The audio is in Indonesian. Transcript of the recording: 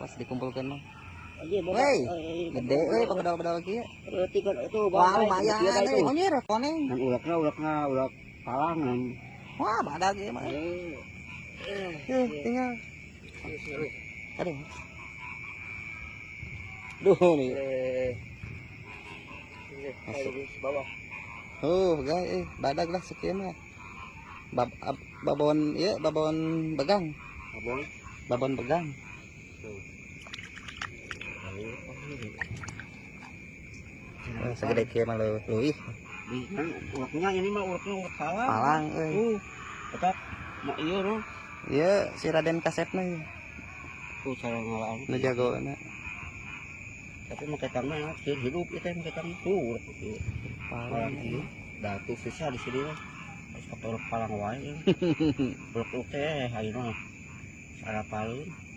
pas dikumpulkan mah. Woi, Gede euy pagedal-gedal kieu. itu Wah, lumayan euy. Onyir koneng. kan urak palangan. Wah, badag ieu mah. Tinggal. Aduh. Duh nih. Masuk Bawah. guys, badag lah sekieu mah. Babon ieu, babon begang. Babon begang. Segede kieu mah leuwih. Uraknya ini mah uraknya urak palang. Palang euy. Tetap mau iya no. Ieu si Raden Kasepna ieu. Tuh cara ngalaan. Nu jagoana. Tapi make tangna hidup itu make tang tuh. Palang ieu. Datu susah di sini mah. Harus pakai urak palang wae. Urak teh ayeuna. Sarapaleun.